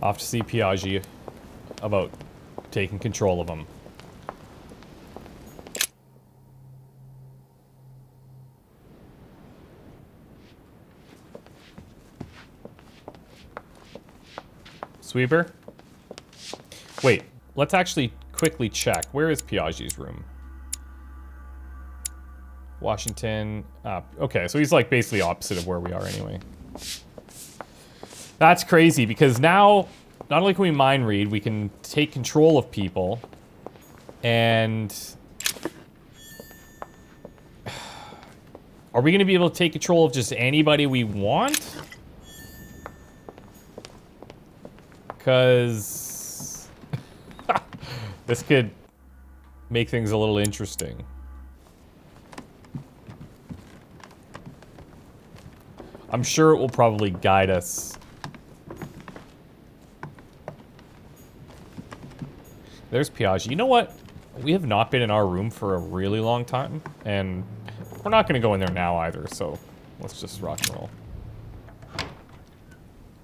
Off to see Piaggi about taking control of him. Sweeper? Wait, let's actually quickly check. Where is Piaggi's room? Washington. Okay, so he's like basically opposite of where we are anyway. That's crazy because now, not only can we mind read, we can take control of people. And are we going to be able to take control of just anybody we want? Because this could make things a little interesting. I'm sure it will probably guide us. There's Piaggi. You know what? We have not been in our room for a really long time, and we're not going to go in there now either, so let's just rock and roll.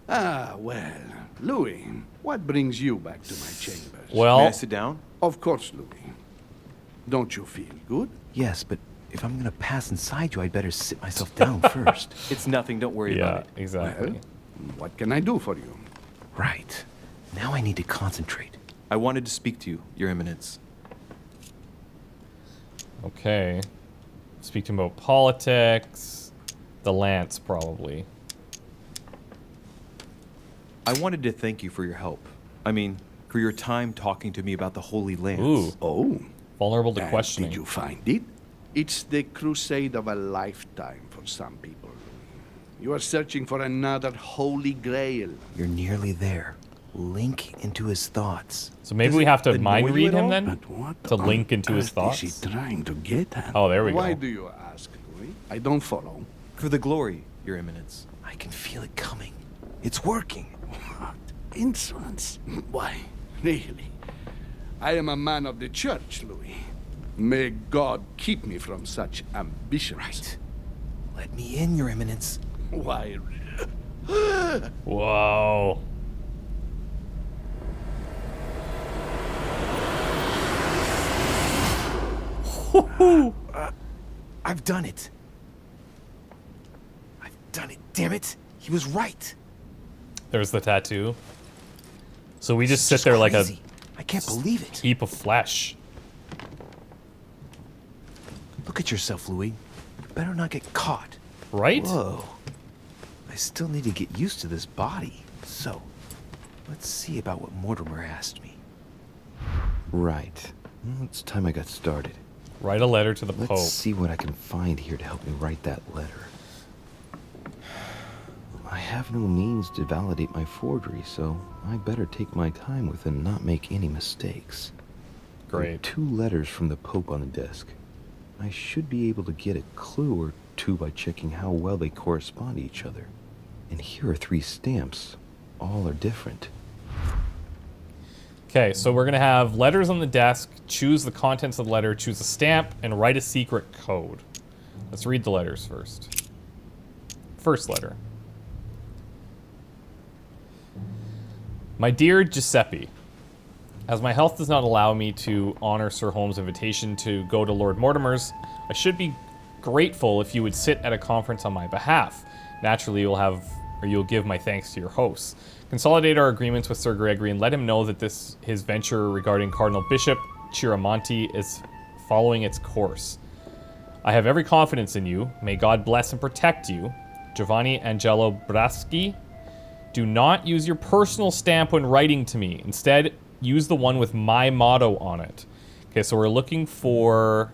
Ah, well, Louis, what brings you back to my chambers? Well, May I sit down? Of course, Louis. Don't you feel good? Yes, but if I'm gonna pass inside you, I'd better sit myself down first. It's nothing, don't worry about it. Exactly. Well, what can I do for you? Right. Now I need to concentrate. I wanted to speak to you, Your Eminence. Okay. Speak to him about politics. The Lance, probably. I wanted to thank you for your help. I mean, for your time talking to me about the Holy Lance. Ooh. Oh, Vulnerable to and questioning. did you find it? It's the crusade of a lifetime for some people. You are searching for another holy grail. You're nearly there. Link into his thoughts. So maybe we have to annoy mind you read at him all? then? But what To link into his on thoughts? earth is he trying to get at? Oh, there we Why go. do you ask, Louis? I don't follow. For the glory, Your Eminence. I can feel it coming. It's working. What insolence? Why, really? I am a man of the church, Louis. May God keep me from such ambitions. Right. Let me in, Your Eminence. Why? Whoa. I've done it. I've done it, damn it. He was right. There's the tattoo. So we just It's sit there like a crazy. I can't believe it. heap of flesh. Look at yourself, Louis. You better not get caught. Right? Whoa. I still need to get used to this body. So, let's see about what Mortimer asked me. Right. Well, it's time I got started. Write a letter to the Let's Pope. see what I can find here to help me write that letter. I have no means to validate my forgery, so I better take my time with it and not make any mistakes. There are Great. 2 letters from the Pope on the desk. I should be able to get a clue or 2 by checking how well they correspond to each other. And here are 3 stamps. All are different. Okay, so we're gonna have letters on the desk, choose the contents of the letter, choose a stamp, and write a secret code. Let's read the letters first. First letter. My dear Giuseppe, as my health does not allow me to honor Sir Holmes' invitation to go to Lord Mortimer's, I should be grateful if you would sit at a conference on my behalf. Naturally, you'll give my thanks to your hosts. Consolidate our agreements with Sir Gregory and let him know that his venture regarding Cardinal Bishop Chiramonti is following its course. I have every confidence in you. May God bless and protect you. Giovanni Angelo Braschi. Do not use your personal stamp when writing to me. Instead, use the one with my motto on it. Okay, so we're looking for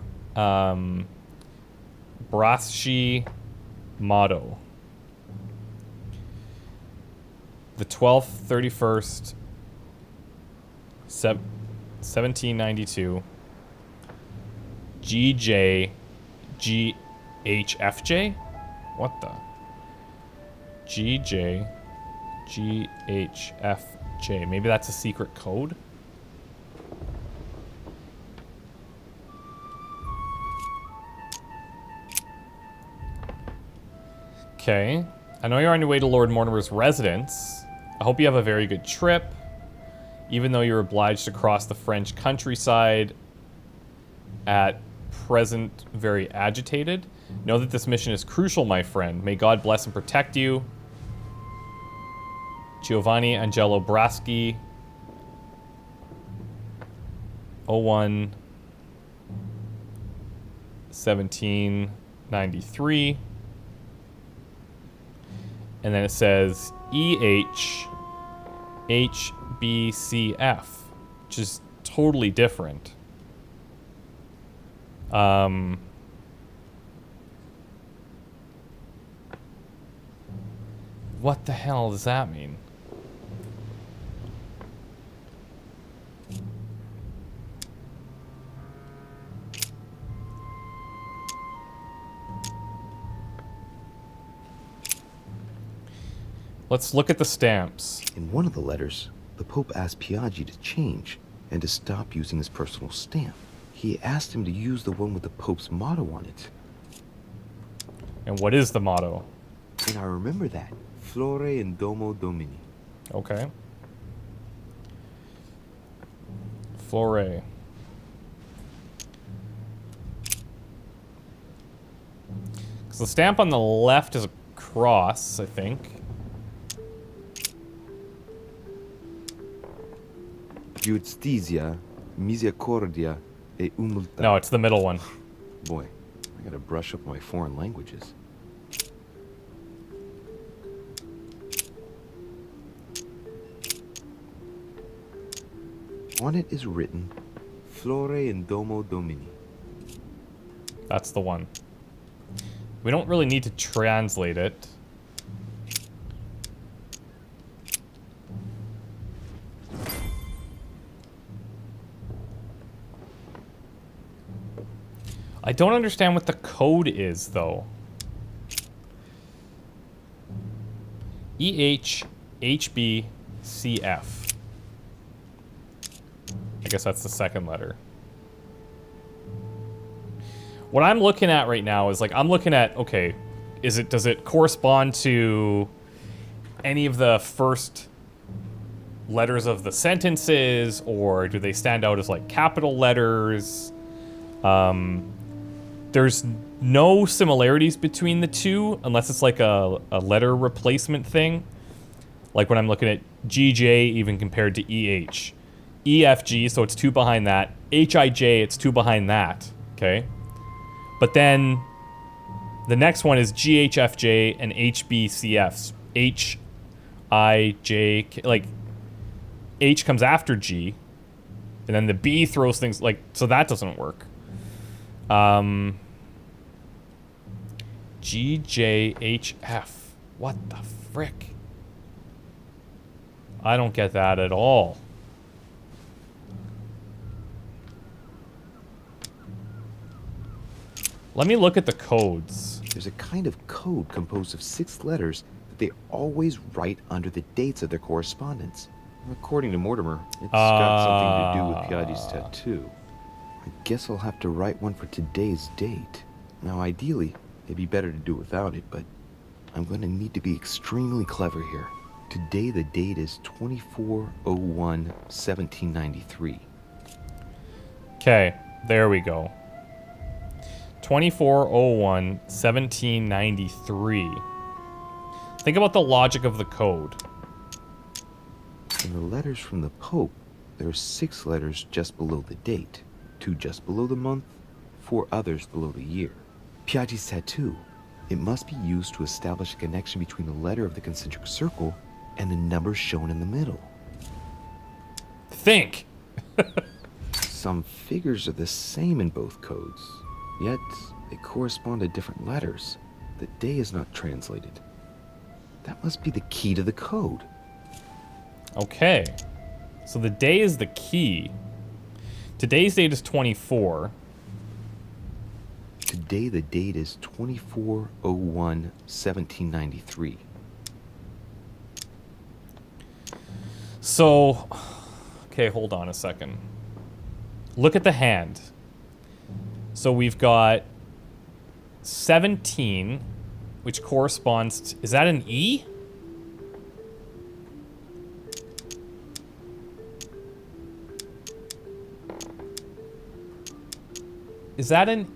Braschi motto. The 12th, 31st, 1792. GHFJ? What the? GHFJ. Maybe that's a secret code? Okay. I know you're on your way to Lord Mortimer's residence. I hope you have a very good trip. Even though you're obliged to cross the French countryside, at present very agitated. Know that this mission is crucial, my friend. May God bless and protect you. Giovanni Angelo Braschi. 01 1793. And then it says EHHBCF, which is totally different. What the hell does that mean? Let's look at the stamps. In one of the letters, the Pope asked Piaggi to change and to stop using his personal stamp. He asked him to use the one with the Pope's motto on it. And what is the motto? And I remember that. Flore in Domo Domini. Okay. Flore. So the stamp on the left is a cross, I think. Giustizia, misericordia, e umiltà. No, it's the middle one. Boy, I gotta brush up my foreign languages. On it is written, Flore in Domo Domini. That's the one. We don't really need to translate it. I don't understand what the code is, though. EHHBCF. I guess that's the second letter. What I'm looking at right now is, like, I'm looking at, okay, does it correspond to any of the first letters of the sentences, or do they stand out as, like, capital letters? There's no similarities between the two, unless it's like a letter replacement thing. Like when I'm looking at GJ even compared to EH. EFG, so it's two behind that. HIJ, it's two behind that, okay? But then the next one is GHFJ and HBCFs. HIJ, like H comes after G, and then the B throws things like, so that doesn't work. GJHF. What the frick? I don't get that at all. Let me look at the codes. There's a kind of code composed of 6 letters that they always write under the dates of their correspondence. According to Mortimer, it's got something to do with Piaggi's tattoo. I guess I'll have to write one for today's date. Now, ideally, it'd be better to do without it, but I'm going to need to be extremely clever here. Today, the date is 24/01/1793. Okay, there we go. 24/01/1793. Think about the logic of the code. In the letters from the Pope, there are 6 letters just below the date, 2 just below the month, 4 others below the year. Piaggi's tattoo. It must be used to establish a connection between the letter of the concentric circle and the number shown in the middle. Think! Some figures are the same in both codes, yet they correspond to different letters. The day is not translated. That must be the key to the code. Okay. So the day is the key. Today's date is 24. Today the date is 24/01/1793. So, okay, hold on a second. Look at the hand. So we've got 17, which corresponds to, is that an E? Is that an...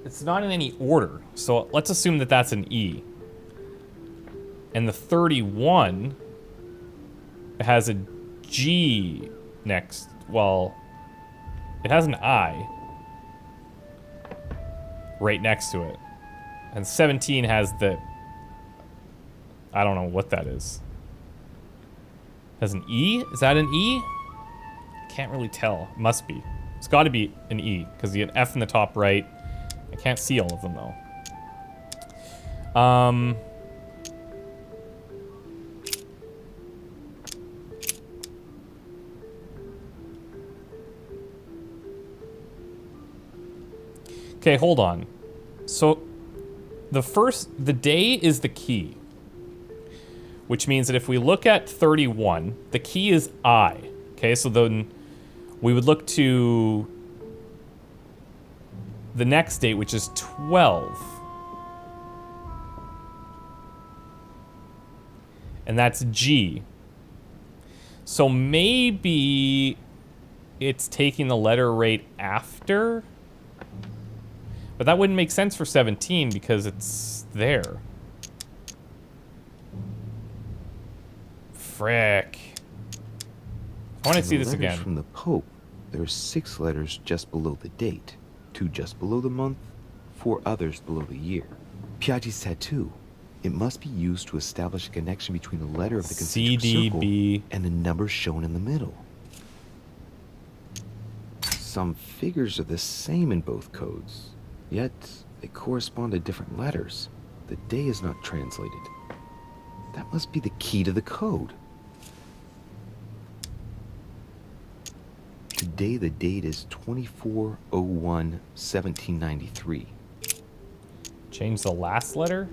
It's not in any order, so let's assume that that's an E. And the 31 has a G next. Well, it has an I right next to it. And 17 has the... I don't know what that is. Has an E? Is that an E? Can't really tell. Must be. It's got to be an E, because you get F in the top right. I can't see all of them, though. Okay, hold on. So, the day is the key. Which means that if we look at 31, the key is I. Okay, so then we would look to the next date, which is 12. And that's G. So maybe it's taking the letter right after? But that wouldn't make sense for 17 because it's there. Frick. I want to see this again. From the Pope, there are 6 letters just below the date, 2 just below the month, 4 others below the year. Piaggi's tattoo. It must be used to establish a connection between the letter of the concentric circle and the number shown in the middle. Some figures are the same in both codes, yet they correspond to different letters. The day is not translated. That must be the key to the code. Today the date is 24/01/1793. Change the last letter?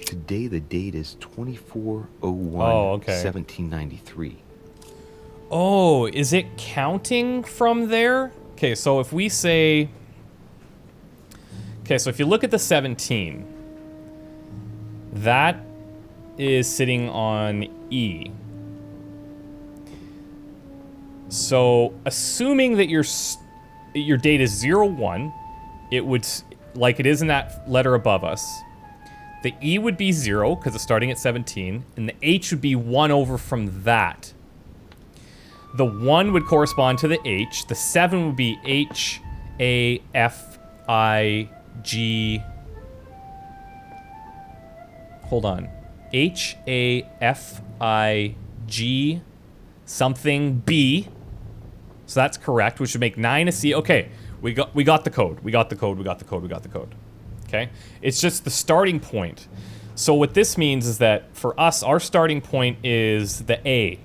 Today the date is 24/01/1793. Oh, is it counting from there? Okay, so if we say... Okay, so if you look at the 17, that is sitting on E. So, assuming that your date is 01, it would, like it is in that letter above us, the E would be 0, because it's starting at 17, and the H would be 1 over from that. The 1 would correspond to the H, the 7 would be H, A, F, I, G... Hold on. H, A, F, I, G, something, B. So that's correct, which would make 9 a C. Okay, we got the code. We got the code. Okay? It's just the starting point. So what this means is that for us, our starting point is the A.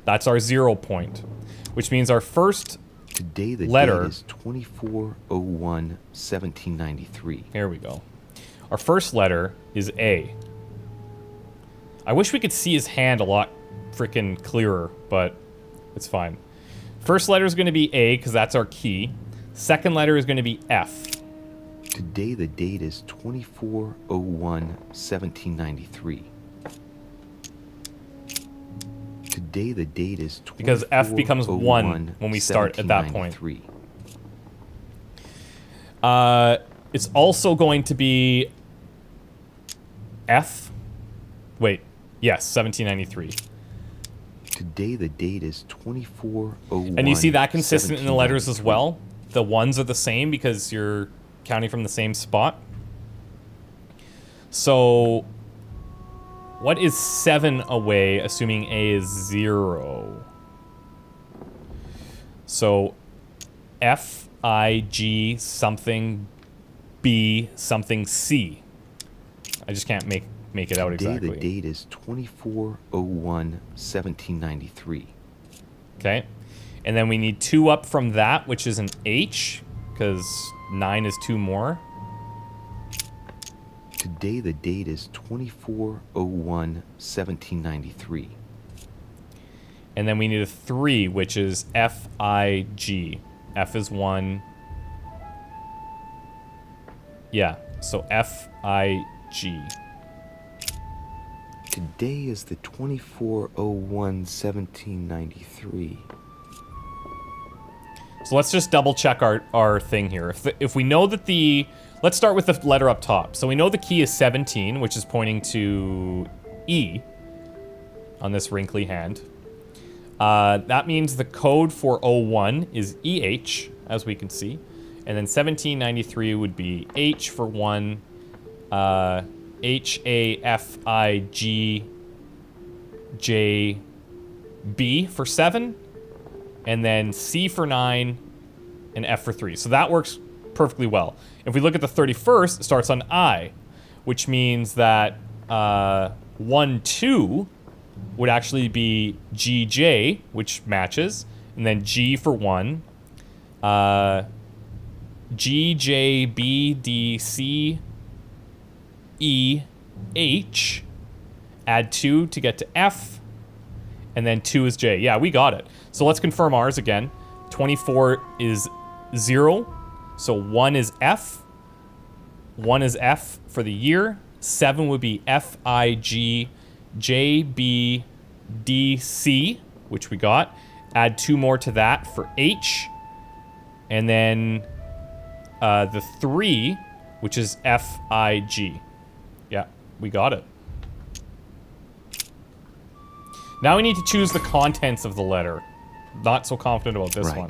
That's our 0 point. Which means our first Today the letter date is 24/01/1793. Here we go. Our first letter is A. I wish we could see his hand a lot freaking clearer, but it's fine. First letter is going to be A, because that's our key. Second letter is going to be F. Today the date is 24/01/1793. Today the date is 24/01/1793. Because F becomes 1 when we start at that point. It's also going to be F. Wait. Yes, 1793. Today the date is 24/01. And you see that consistent in the letters as well? The ones are the same because you're counting from the same spot. So, what is 7 away, assuming A is 0? So, F, I, G, something, B, something, C. I just can't make it out exactly. Today the date is 24/01/1793. Okay. And then we need 2 up from that, which is an H, because 9 is 2 more. Today the date is 24/01/1793. And then we need a 3, which is F, I, G. F is 1. Yeah, so F, I, G. Today is the 24/01/1793. So let's just double check our thing here. If we know that let's start with the letter up top. So we know the key is 17, which is pointing to E on this wrinkly hand. That means the code for 01 is EH, as we can see. And then 1793 would be H for 1, HAFIGJB for 7, and then C for 9, and F for 3. So that works perfectly well. If we look at the 31st, it starts on I, which means that 1, 2 would actually be GJ, which matches, and then G for 1, G, J, B, D, C, E, H, add 2 to get to F, and then 2 is J. Yeah, we got it. So let's confirm ours again. 24 is 0, so 1 is F. 1 is F for the year. 7 would be FIG, JBDC, which we got. Add 2 more to that for H. And then the 3, which is FIG. Yeah, we got it. Now we need to choose the contents of the letter. Not so confident about this one.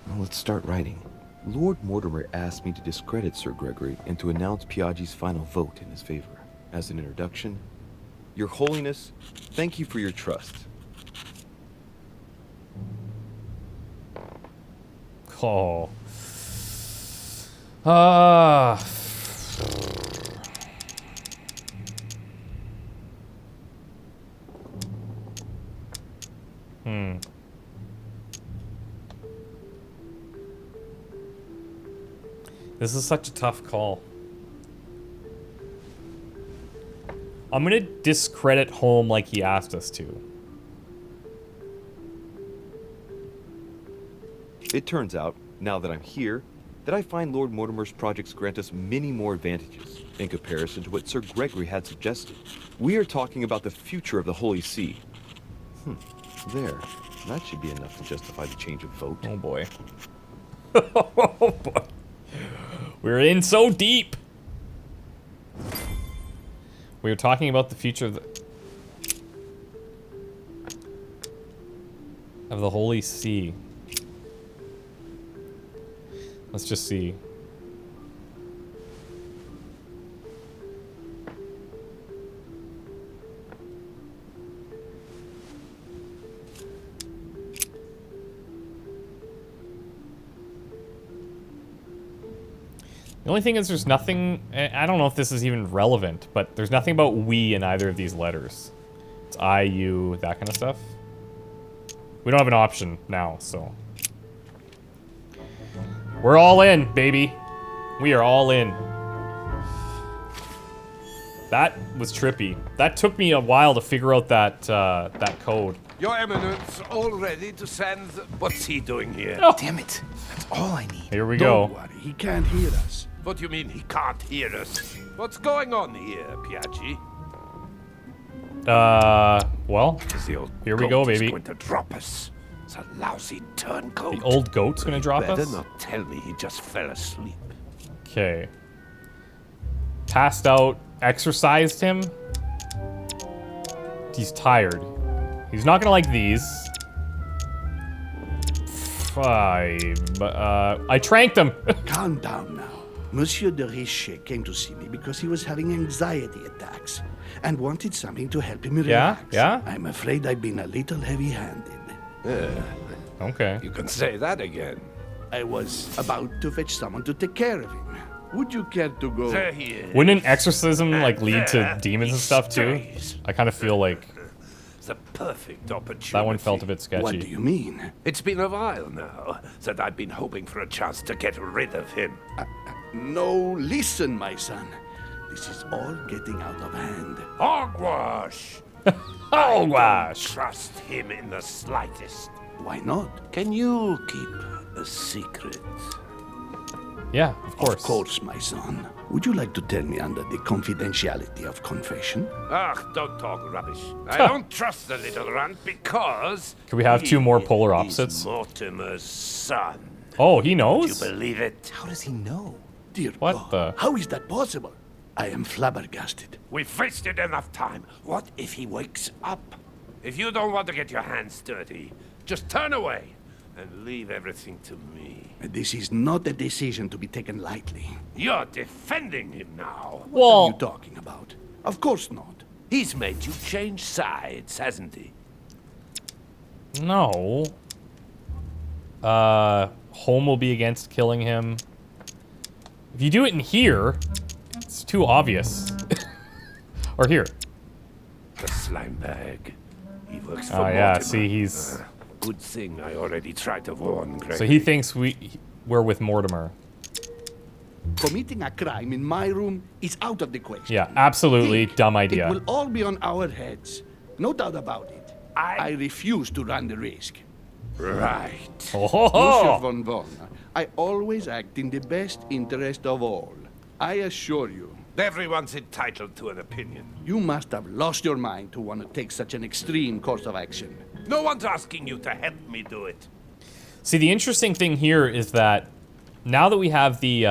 Well, let's start writing. Lord Mortimer asked me to discredit Sir Gregory and to announce Piaggi's final vote in his favor. As an introduction, Your Holiness, thank you for your trust. Oh. This is such a tough call. I'm gonna discredit Home like he asked us to. It turns out, now that I'm here, that I find Lord Mortimer's projects grant us many more advantages in comparison to what Sir Gregory had suggested. We are talking about the future of the Holy See. There. That should be enough to justify the change of vote. Oh boy. Oh boy. We're in so deep. We were talking about the future of the Holy See. Let's just see. The only thing is there's nothing, I don't know if this is even relevant, but there's nothing about we in either of these letters. It's I, you, that kind of stuff. We don't have an option now, so. We're all in, baby. We are all in. That was trippy. That took me a while to figure out that that code. Your Eminence, all ready to send... What's he doing here? Oh. Damn it. That's all I need. Here we Don't go. worry, he can't hear us. What do you mean he can't hear us? What's going on here, Piaggi? Well, The old here we go, goat is baby. going to drop us. It's a lousy turncoat. The old goat's gonna drop Better us? not tell me he just fell asleep. Okay. Passed out, exercised him. He's tired. He's not gonna like these. I tranked him. Calm down now. Monsieur de Richet came to see me because he was having anxiety attacks and wanted something to help him relax. Yeah? I'm afraid I've been a little heavy-handed. Okay. You can say that again. I was about to fetch someone to take care of him. Would you care to go? There he is. Wouldn't an exorcism like lead to demons and stuff too? I kind of feel like The perfect opportunity. that one felt a bit sketchy. What do you mean? It's been a while now that I've been hoping for a chance to get rid of him. No, listen, my son. This is all getting out of hand. Hogwash! Oh gosh. Trust him in the slightest. Why not? Can you keep a secret? Yeah, of course. Of course, my son. Would you like to tell me under the confidentiality of confession? Ah, don't talk rubbish. I don't trust the little runt because... Could we have two more polar he opposites? is Mortimer's son. Oh, he Would knows? you believe it? How does he know? Dear What God, the- how is that possible? I am flabbergasted. We've wasted enough time. What if he wakes up? If you don't want to get your hands dirty, just turn away and leave everything to me. This is not a decision to be taken lightly. You're defending him now. What are Well, you talking about? Of course not. He's made you change sides, hasn't he? no. Home will be against killing him. If you do it in here, it's too obvious. Or here. The slime bag. He works for Oh, yeah, Mortimer. see, he's... Good thing I already tried to warn Greg. So he thinks we're with Mortimer. Committing a crime in my room is out of the question. Yeah, absolutely Think. dumb It idea. will all be on our heads. No doubt about it. I refuse to run the risk. Right. Oh, ho, Monsieur ho. von Wöllner, I always act in the best interest of all. I assure you, Everyone's entitled to an opinion. you must have lost your mind to want to take such an extreme course of action. No one's asking you to help me do it. See, the interesting thing here is that now that we have the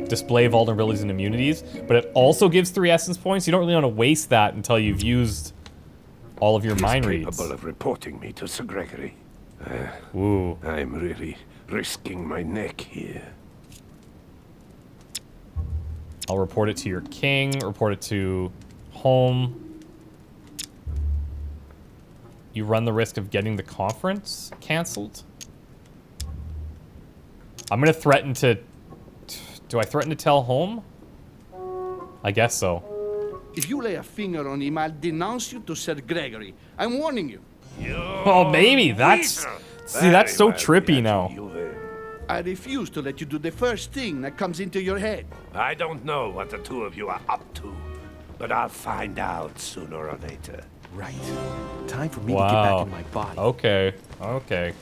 display vulnerabilities and immunities, but it also gives 3 essence points, you don't really want to waste that until you've used all of your mind He's reads. capable of reporting me to Sir Gregory. Ooh. I'm really risking my neck here. I'll report it to your king, report it to home. You run the risk of getting the conference canceled. I'm gonna threaten to... Do I threaten to tell home? I guess so. If you lay a finger on him, I'll denounce you to Sir Gregory. I'm warning you. Oh, maybe. That's... See, that's so trippy now. I refuse to let you do the first thing that comes into your head. I don't know what the two of you are up to, but I'll find out sooner or later. Right. Time for me to get back Wow. in my body. Okay. Okay.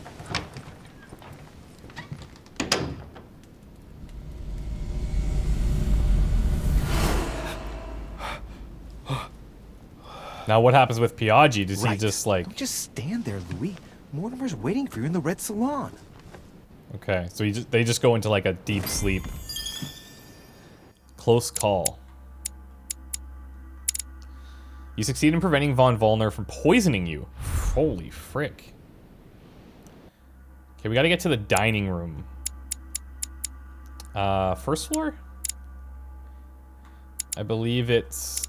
Now what happens with Piaggi? Does he Right. just like... Don't just stand there, Louis. Mortimer's waiting for you in the red salon. Okay, so they just go into like a deep sleep. Close call. You succeed in preventing von Wöllner from poisoning you. Holy frick. Okay, we gotta get to the dining room. First floor? I believe it's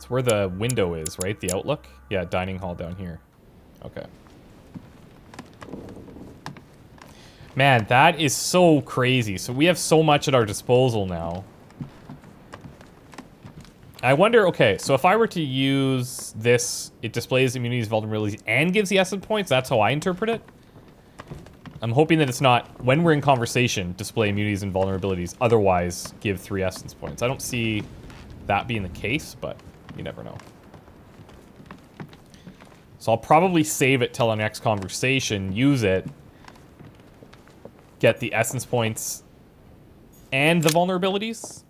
where the window is, right? The outlook? Yeah, dining hall down here. Okay. Man, that is so crazy. So we have so much at our disposal now. I wonder, okay, so if I were to use this, it displays immunities, vulnerabilities, and gives the essence points, that's how I interpret it? I'm hoping that it's not, when we're in conversation, display immunities and vulnerabilities, otherwise give 3 essence points. I don't see that being the case, but you never know. So I'll probably save it till our next conversation, use it, get the essence points and the vulnerabilities.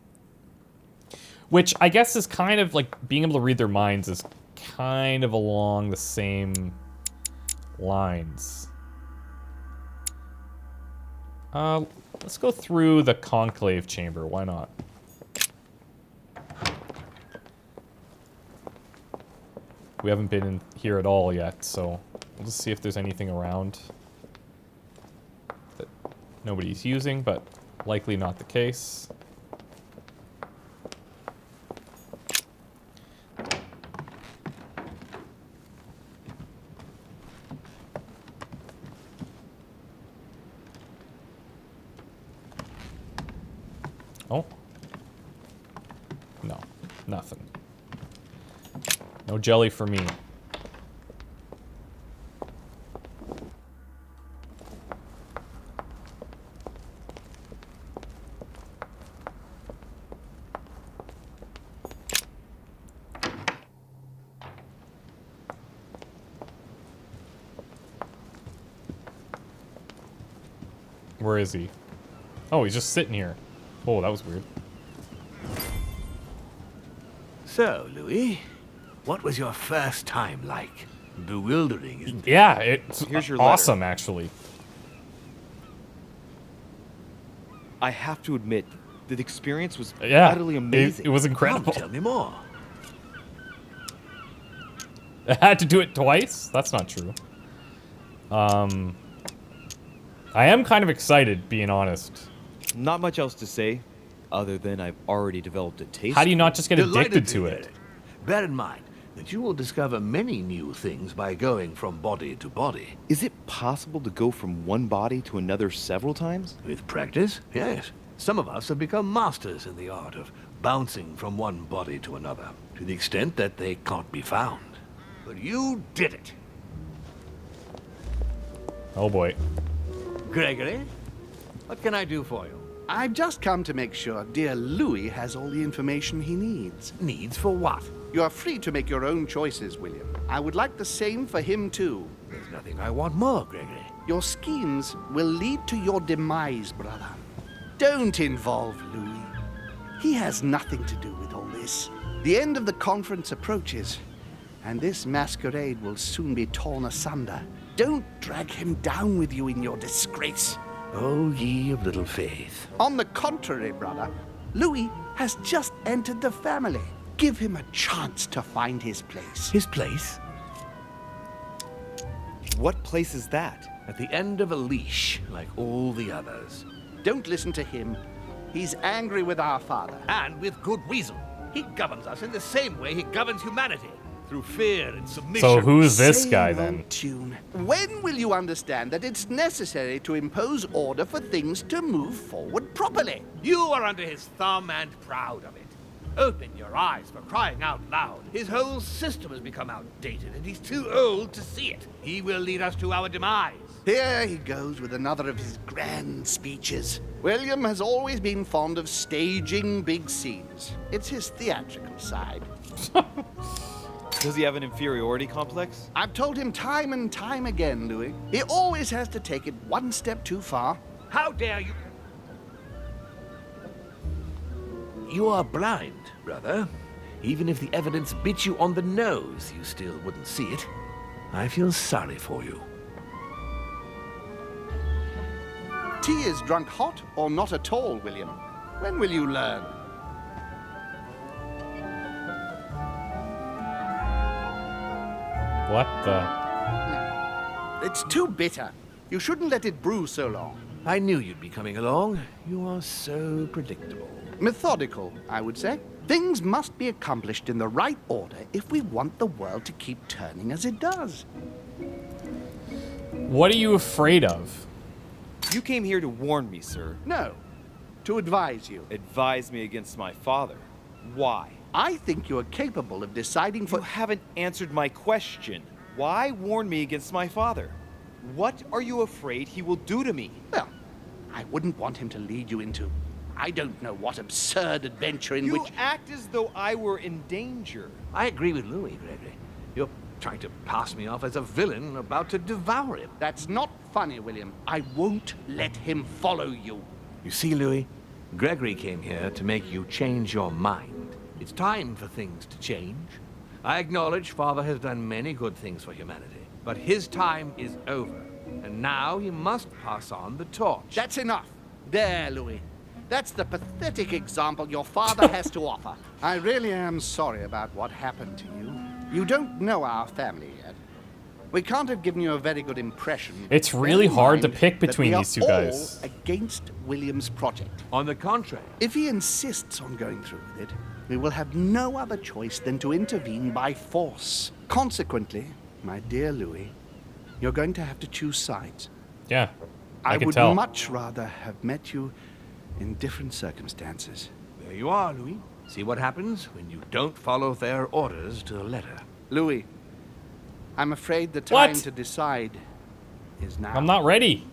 Which I guess is kind of like being able to read their minds is kind of along the same lines. Let's go through the conclave chamber. Why not? We haven't been in here at all yet, so we'll just see if there's anything around that nobody's using, but likely not the case. Oh. No, nothing. No jelly for me. Where is he? Oh, he's just sitting here. Oh, that was weird. So, Louis, what was your first time like? Bewildering, isn't it? Yeah, it's Here's your awesome, actually. I have to admit, the experience was Yeah, utterly amazing. it was Come, incredible. tell me more. I had to do it twice? That's not true. I am kind of excited, being honest. Not much else to say, other than I've already developed a taste. How do you not just get Delighted addicted to hear it? Bear in mind that you will discover many new things by going from body to body. Is it possible to go from one body to another several times? With practice, yes. Some of us have become masters in the art of bouncing from one body to another, to the extent that they can't be found. But you did it. Oh boy. Gregory, what can I do for you? I've just come to make sure dear Louis has all the information he needs. Needs for what? You are free to make your own choices, William. I would like the same for him, too. There's nothing I want more, Gregory. Your schemes will lead to your demise, brother. Don't involve Louis. He has nothing to do with all this. The end of the conference approaches, and this masquerade will soon be torn asunder. Don't drag him down with you in your disgrace. Oh, ye of little faith. On the contrary, brother, Louis has just entered the family. Give him a chance to find his place. His place? What place is that? At the end of a leash, like all the others. Don't listen to him. He's angry with our father. And with good reason. He governs us in the same way he governs humanity. Through fear and submission. So who's this Same guy old then? Tune. When will you understand that it's necessary to impose order for things to move forward properly? You are under his thumb and proud of it. Open your eyes, for crying out loud. His whole system has become outdated, and he's too old to see it. He will lead us to our demise. Here he goes with another of his grand speeches. William has always been fond of staging big scenes. It's his theatrical side. Does he have an inferiority complex? I've told him time and time again, Louis. He always has to take it one step too far. How dare you? You are blind, brother. Even if the evidence bit you on the nose, you still wouldn't see it. I feel sorry for you. Tea is drunk hot or not at all, William. When will you learn? What the? It's too bitter. You shouldn't let it brew so long. I knew you'd be coming along. You are so predictable. Methodical, I would say. Things must be accomplished in the right order if we want the world to keep turning as it does. What are you afraid of? You came here to warn me, sir. No, to advise you. Advise me against my father. Why? I think you are capable of deciding for... You haven't answered my question. Why warn me against my father? What are you afraid he will do to me? Well, I wouldn't want him to lead you into... I don't know what absurd adventure in You which... act as though I were in danger. I agree with Louis, Gregory. You're trying to pass me off as a villain about to devour him. That's not funny, William. I won't let him follow you. You see, Louis, Gregory came here to make you change your mind. It's time for things to change. I acknowledge Father has done many good things for humanity, but his time is over, and now he must pass on the torch. That's enough. There, Louis. That's the pathetic example your father has to offer. I really am sorry about what happened to you. You don't know our family yet. We can't have given you a very good impression. It's really Bear in hard to mind pick that between we are these two guys. all against William's project. On the contrary, If he insists on going through with it, we will have no other choice than to intervene by force. Consequently, my dear Louis, you're going to have to choose sides. Yeah, I can would tell. much rather have met you in different circumstances. there you are, Louis. See what happens when you don't follow their orders to the letter. Louis, I'm afraid the What? time to decide is now. I'm not ready.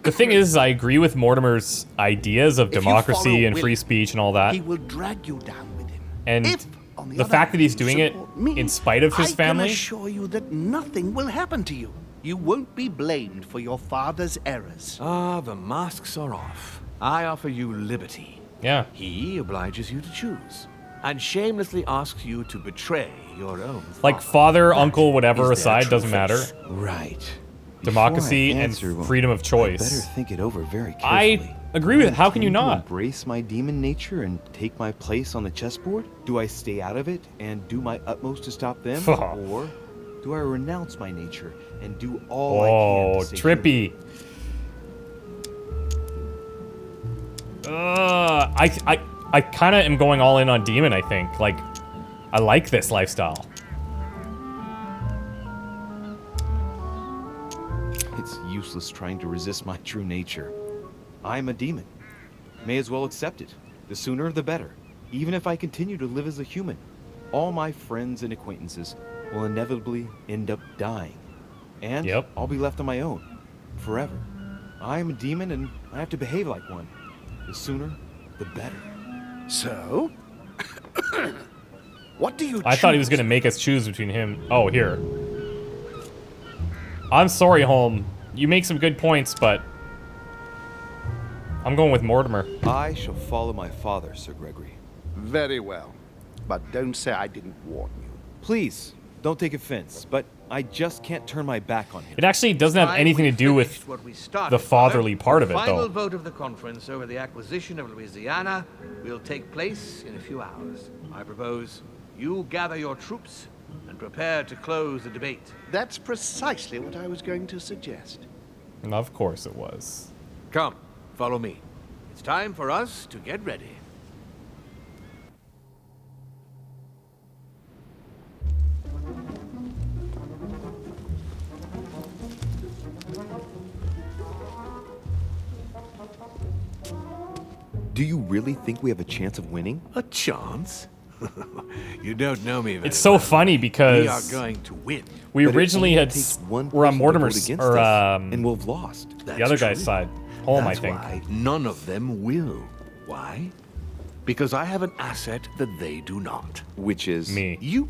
The thing is, I agree with Mortimer's ideas of If you democracy follow and free William, speech and all that. He will drag you down with him. And If, on the other fact that he's hand, you doing it support me, in spite of his I family? can assure you that nothing will happen to you. You won't be blamed for your father's errors. Ah, the masks are off. I offer you liberty. Yeah. He obliges you to choose, and shamelessly asks you to betray your own Like father. father, uncle, Is whatever their aside, true doesn't matter. face. Right. Democracy Before I and answer, well, freedom of I choice. better think it over very carefully. agree with it. How can you Continue to not? embrace my demon nature and take my place on the chessboard? Do I stay out of it and do my utmost to stop them? Or do I renounce my nature and do all I can Oh, to stay human? trippy. I kind of am going all in on demon, I think. Like, I like this lifestyle. It's useless trying to resist my true nature. I'm a demon. May as well accept it. The sooner the better. Even if I continue to live as a human, all my friends and acquaintances will inevitably end up dying. And Yep. I'll be left on my own. Forever. I'm a demon and I have to behave like one. The sooner, the better. So? What do you I thought he was choose? going to make us choose between him. Oh, here. I'm sorry, Holm. You make some good points, but I'm going with Mortimer. I shall follow my father, Sir Gregory. Very well. But don't say I didn't warn you. Please, don't take offense, but I just can't turn my back on him. It actually doesn't have Time anything we to do with finished what we started, the fatherly Father. part of it, The final though. vote of the conference over the acquisition of Louisiana will take place in a few hours. I propose you gather your troops and prepare to close the debate. That's precisely what I was going to suggest. And of course it was. Come, follow me. It's time for us to get ready. Do you really think we have a chance of winning? A chance? You don't know me very It's so funny well. We are because going to win. we But it originally only had takes one were on person to vote Mortimer's against or us, and we'll have lost. That's the other guy's true. side. Holm, I That's think. why none of them will. Why? Because I have an asset that they do not. Which is Me. You.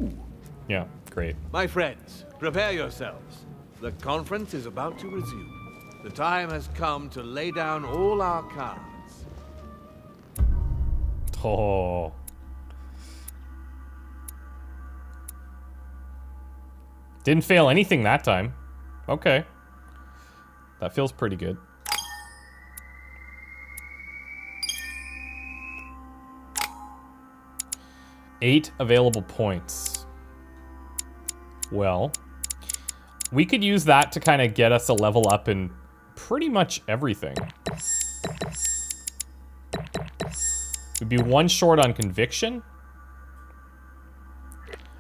Yeah, great. My friends, prepare yourselves. The conference is about to resume. The time has come to lay down all our cards. Oh. Didn't fail anything that time. Okay. That feels pretty good. Eight available points. Well, we could use that to kind of get us a level up in pretty much everything. We'd be one short on conviction.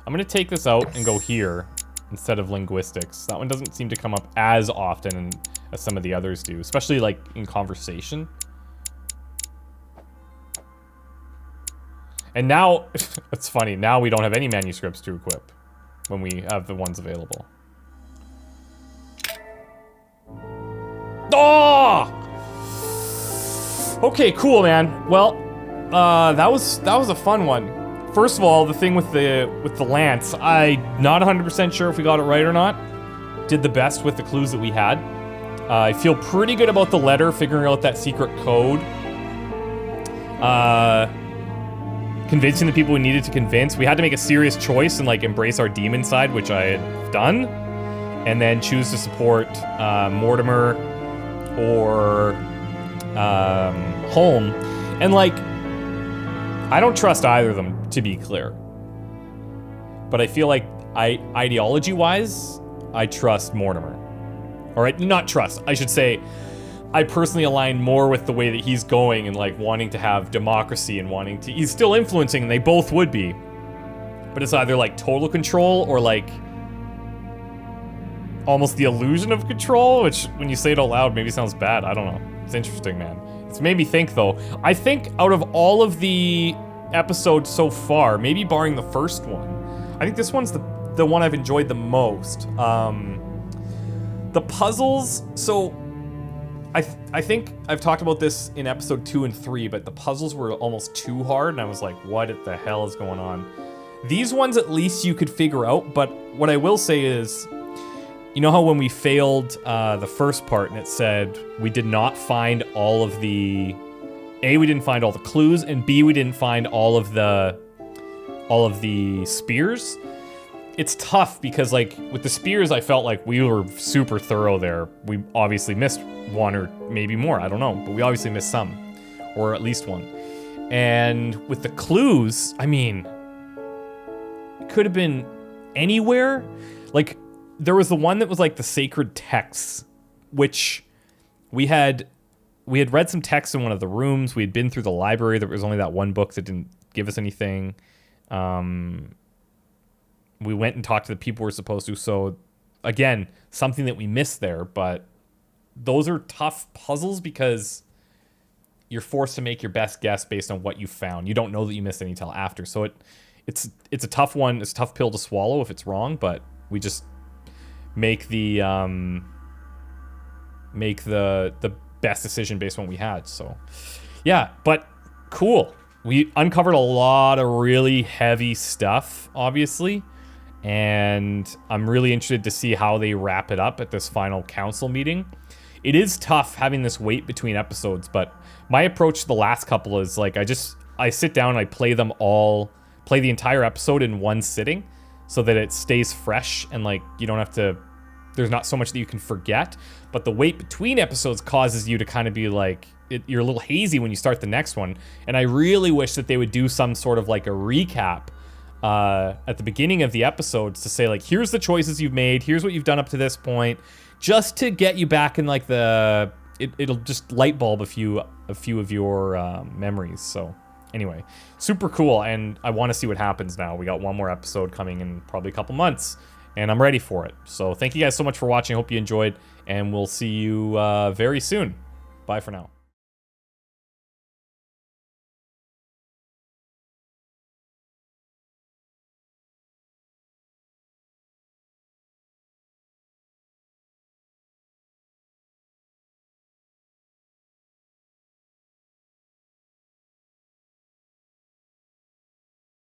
I'm gonna take this out and go here instead of linguistics. That one doesn't seem to come up as often as some of the others do, especially like in conversation. And now, it's funny, now we don't have any manuscripts to equip when we have the ones available. Oh! Okay, cool, man. Well, that was a fun one. First of all, the thing with the lance, I'm not 100% sure if we got it right or not. Did the best with the clues that we had. I feel pretty good about the letter, figuring out that secret code. Convincing the people we needed to convince. We had to make a serious choice and like embrace our demon side, which I had done, and then choose to support Mortimer or Holm. And like, I don't trust either of them, to be clear. But I feel like ideology-wise, I trust Mortimer. Or not trust, I should say, I personally align more with the way that he's going and like wanting to have democracy and wanting to, he's still influencing and they both would be. But it's either like total control or like almost the illusion of control, which when you say it out loud maybe sounds bad. I don't know. It's interesting, man. It's made me think though. I think out of all of the episodes so far, maybe barring the first one, I think this one's the one I've enjoyed the most. The puzzles, so I think I've talked about this in episode 2 and 3, but the puzzles were almost too hard, and I was like, what the hell is going on? These ones at least you could figure out, but what I will say is, you know how when we failed the first part and it said we did not find all of the... A, we didn't find all the clues, and B, we didn't find all of the spears? it's tough because, like, with the spears, I felt like we were super thorough there. We obviously missed one or maybe more, I don't know, but we obviously missed some, or at least one. And with the clues, I mean, it could have been anywhere. Like, there was the one that was like the sacred texts, which we had read some texts in one of the rooms. We had been through the library. There was only that one book that didn't give us anything. We went and talked to the people we're supposed to. So, again, something that we missed there. But those are tough puzzles because you're forced to make your best guess based on what you found. You don't know that you missed any till after. So it's a tough one. It's a tough pill to swallow if it's wrong. But we just make the best decision based on what we had. So, yeah. But cool. We uncovered a lot of really heavy stuff, obviously. And I'm really interested to see how they wrap it up at this final council meeting. It is tough having this wait between episodes, but my approach to the last couple is like I sit down and I play the entire episode in one sitting so that it stays fresh and like you don't have to, there's not so much that you can forget, but the wait between episodes causes you to kind of be like, you're a little hazy when you start the next one. And I really wish that they would do some sort of like a recap at the beginning of the episodes to say like, here's the choices you've made, here's what you've done up to this point, just to get you back in like it'll just light bulb a few of your memories. So anyway, super cool, and I want to see what happens now. We got one more episode coming in probably a couple months, and I'm ready for it. So thank you guys so much for watching. I hope you enjoyed, and we'll see you very soon. Bye for now.